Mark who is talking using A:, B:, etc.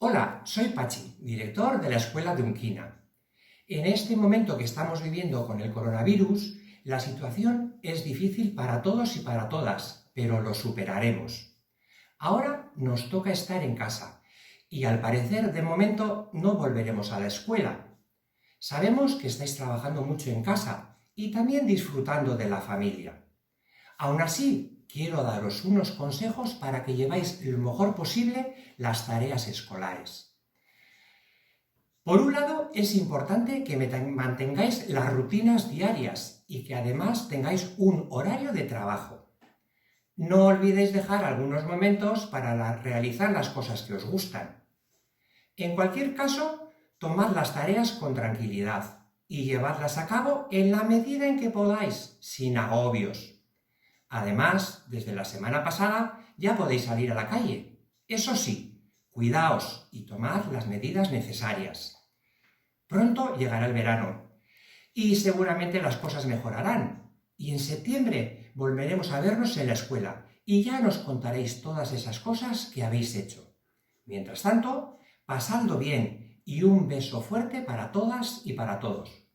A: Hola, soy Pachi, director de la Escuela de Unquina. En este momento que estamos viviendo con el coronavirus, la situación es difícil para todos y para todas, pero lo superaremos. Ahora nos toca estar en casa y al parecer de momento no volveremos a la escuela. Sabemos que estáis trabajando mucho en casa y también disfrutando de la familia. Aún así, quiero daros unos consejos para que lleváis lo mejor posible las tareas escolares. Por un lado, es importante que mantengáis las rutinas diarias y que además tengáis un horario de trabajo. No olvidéis dejar algunos momentos para realizar las cosas que os gustan. En cualquier caso, tomad las tareas con tranquilidad y llevadlas a cabo en la medida en que podáis, sin agobios. Además, desde la semana pasada ya podéis salir a la calle. Eso sí, cuidaos y tomad las medidas necesarias. Pronto llegará el verano y seguramente las cosas mejorarán. Y en septiembre volveremos a vernos en la escuela y ya nos contaréis todas esas cosas que habéis hecho. Mientras tanto, pasadlo bien y un beso fuerte para todas y para todos.